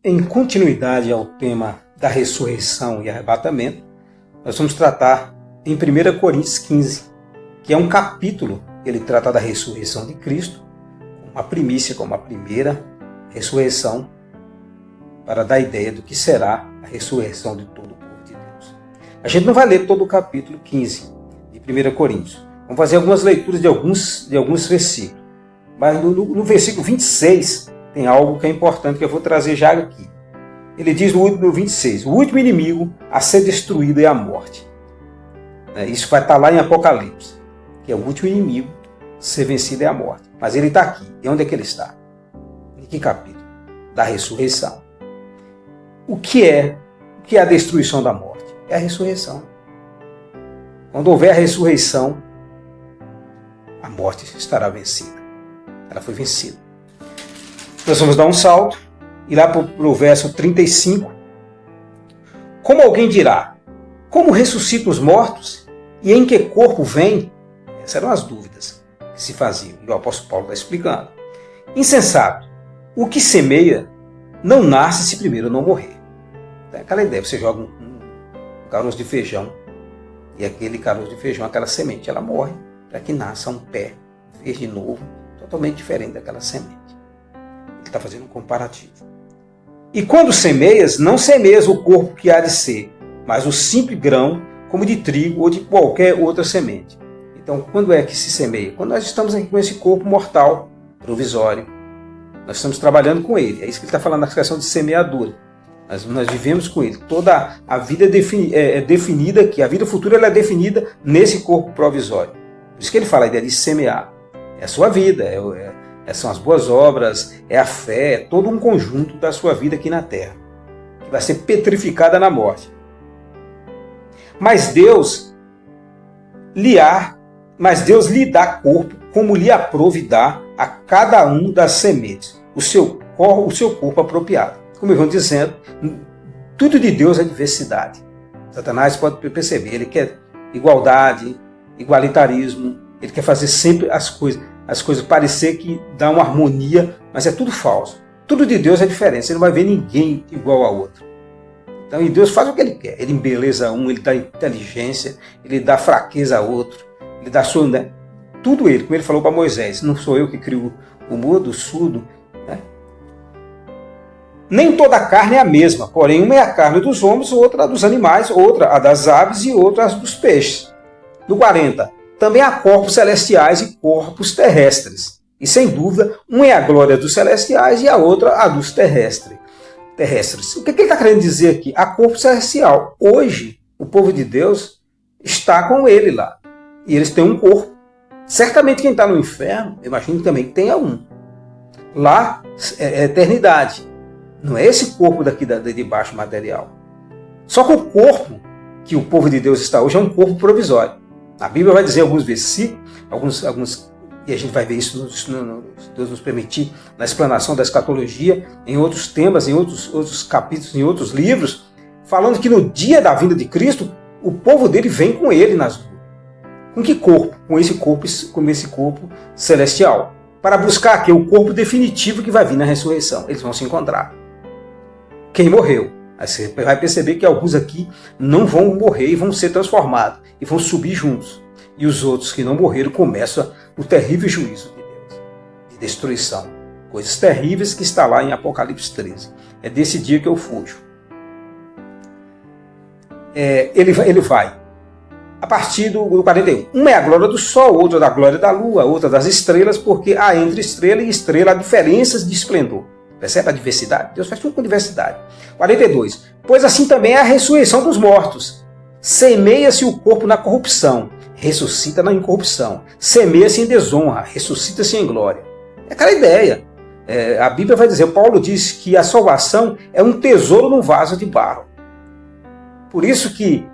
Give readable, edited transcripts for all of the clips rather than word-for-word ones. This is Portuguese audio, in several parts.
Em continuidade ao tema da ressurreição e arrebatamento, nós vamos tratar em 1 Coríntios 15, que é um capítulo que ele trata da ressurreição de Cristo, como a primícia, como a primeira ressurreição, para dar ideia do que será a ressurreição de todo o povo de Deus. A gente não vai ler todo o capítulo 15 de 1 Coríntios. Vamos fazer algumas leituras de alguns versículos. Mas no versículo 26 tem algo que é importante que eu vou trazer já aqui. Ele diz no 26, o último inimigo a ser destruído é a morte. Isso vai estar lá em Apocalipse, que é o último inimigo a ser vencido é a morte. Mas ele está aqui. E onde é que ele está? Em que capítulo? Da ressurreição. O que é a destruição da morte? É a ressurreição. Quando houver a ressurreição, a morte estará vencida. Ela foi vencida. Nós vamos dar um salto e lá para o verso 35. Como alguém dirá, como ressuscitam os mortos e em que corpo vem? Essas eram as dúvidas que se faziam. E o apóstolo Paulo está explicando. Insensato, o que semeia não nasce se primeiro não morrer. É aquela ideia, você joga um caroço de feijão e aquele caroço de feijão, aquela semente, ela morre para que nasça um pé verde novo, totalmente diferente daquela semente. Ele está fazendo um comparativo. E quando semeias, não semeias o corpo que há de ser, mas o simples grão, como de trigo ou de qualquer outra semente. Então, quando é que se semeia? Quando nós estamos aqui com esse corpo mortal, provisório, nós estamos trabalhando com ele. É isso que ele está falando na questão de semeadura. Nós vivemos com ele. Toda a vida é definida aqui. A vida futura ela é definida nesse corpo provisório. Por isso que ele fala a ideia de semear. É a sua vida, são as boas obras, é a fé, é todo um conjunto da sua vida aqui na terra, que vai ser petrificada na morte. Mas Deus lhe dá corpo, como lhe aprouve dar a cada um das sementes, o seu corpo apropriado. Como eu vou dizendo, tudo de Deus é diversidade. Satanás pode perceber, ele quer igualdade, igualitarismo, ele quer fazer sempre as coisas parecer que dá uma harmonia, mas é tudo falso. Tudo de Deus é diferente, você não vai ver ninguém igual a outro. Então, e Deus faz o que ele quer. Ele embeleza um, ele dá inteligência, ele dá fraqueza a outro, ele dá tudo ele, como ele falou para Moisés, não sou eu que crio o mudo, o surdo. Nem toda a carne é a mesma, porém uma é a carne dos homens, outra a dos animais, outra a das aves e outra a dos peixes. No 40, também há corpos celestiais e corpos terrestres. E sem dúvida, uma é a glória dos celestiais e a outra a dos terrestres. O que ele está querendo dizer aqui? Há corpo celestial. Hoje, o povo de Deus está com ele lá. E eles têm um corpo. Certamente quem está no inferno, eu imagino também que tenha um. Lá é eternidade. Não é esse corpo daqui de baixo material. Só que o corpo que o povo de Deus está hoje é um corpo provisório. A Bíblia vai dizer alguns versículos, alguns, e a gente vai ver isso, se Deus nos permitir, na explanação da escatologia, em outros temas, em outros capítulos, em outros livros, falando que no dia da vinda de Cristo, o povo dele vem com ele nas ruas. Com que corpo? Com esse corpo celestial. Para buscar aqui o corpo definitivo que vai vir na ressurreição. Eles vão se encontrar. Quem morreu? Aí você vai perceber que alguns aqui não vão morrer e vão ser transformados. E vão subir juntos. E os outros que não morreram começam o terrível juízo de Deus. De destruição. Coisas terríveis que está lá em Apocalipse 13. É desse dia que eu fujo. Ele vai. A partir do 41. Uma é a glória do sol, outra da glória da lua, outra das estrelas, porque há entre estrela e estrela diferenças de esplendor. Percebe a diversidade? Deus faz tudo com diversidade. 42. Pois assim também é a ressurreição dos mortos. Semeia-se o corpo na corrupção, ressuscita na incorrupção. Semeia-se em desonra, ressuscita-se em glória. É aquela ideia. A Bíblia vai dizer, Paulo diz que a salvação é um tesouro num vaso de barro. Por isso que,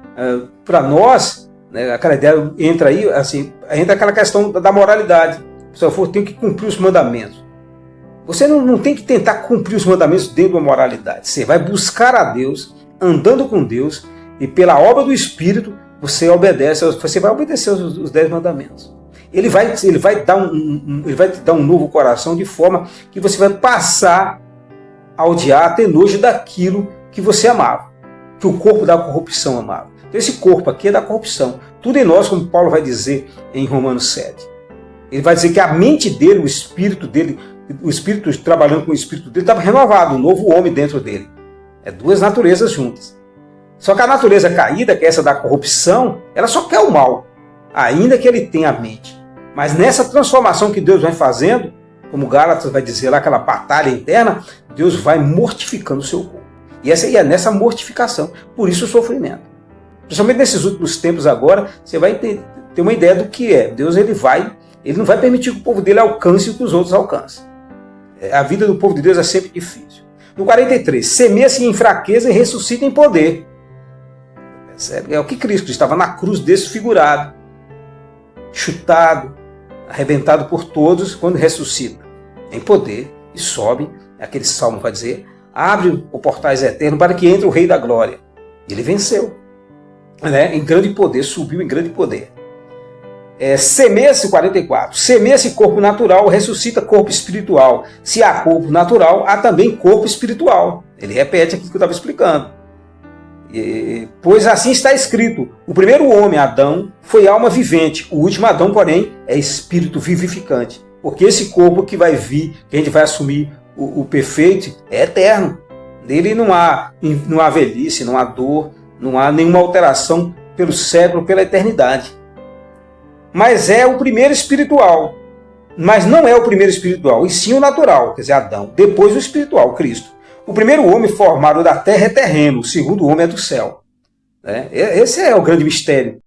para nós, aquela ideia entra aí, assim, entra aquela questão da moralidade. Se eu for, tem que cumprir os mandamentos. Você não tem que tentar cumprir os mandamentos dentro da moralidade. Você vai buscar a Deus, andando com Deus, e pela obra do Espírito, você vai obedecer os 10 mandamentos. Ele vai te dar um novo coração, de forma que você vai passar a odiar, a ter nojo daquilo que você amava, que o corpo da corrupção amava. Então esse corpo aqui é da corrupção. Tudo em nós, como Paulo vai dizer em Romanos 7. Ele vai dizer que a mente dele, o espírito trabalhando com o espírito dele, estava renovado, um novo homem dentro dele. É duas naturezas juntas. Só que a natureza caída, que é essa da corrupção, ela só quer o mal, ainda que ele tenha a mente. Mas nessa transformação que Deus vai fazendo, como Gálatas vai dizer lá, aquela batalha interna, Deus vai mortificando o seu corpo. E essa aí é nessa mortificação, por isso o sofrimento. Principalmente nesses últimos tempos agora, você vai ter uma ideia do que é. Deus ele não vai permitir que o povo dele alcance o que os outros alcancem. A vida do povo de Deus é sempre difícil. No 43, semeia-se em fraqueza e ressuscita em poder. É o que Cristo estava na cruz desfigurado, chutado, arrebentado por todos, quando ressuscita em poder e sobe, aquele salmo vai dizer, abre os portais eternos para que entre o Rei da Glória. Ele venceu, né? Em grande poder, subiu em grande poder. Semeia-se 44, semeia-se corpo natural, ressuscita corpo espiritual. Se há corpo natural, há também corpo espiritual. Ele repete aqui o que eu estava explicando. Pois assim está escrito, o primeiro homem, Adão, foi alma vivente, o último Adão, porém, é espírito vivificante. Porque esse corpo que vai vir, que a gente vai assumir o perfeito, é eterno. Nele não há velhice, não há dor, não há nenhuma alteração pelo século, pela eternidade. Mas é o primeiro espiritual. Mas não é o primeiro espiritual, e sim o natural, quer dizer, Adão. Depois o espiritual, Cristo. O primeiro homem formado da terra é terreno, o segundo homem é do céu. Esse é o grande mistério.